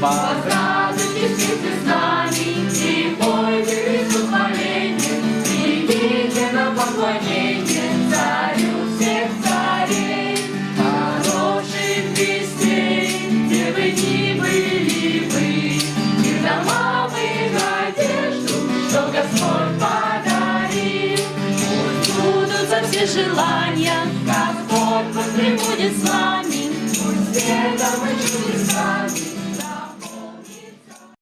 Поздравьте все с нами и пойте с ухвалением, идите на поклонение царю всех царей. Хороших вестей, где бы ни были вы, и дома вы надежду, что Господь подарил. Пусть сбудутся все желания, Господь пусть пребудет с вами, пусть светом и чудесами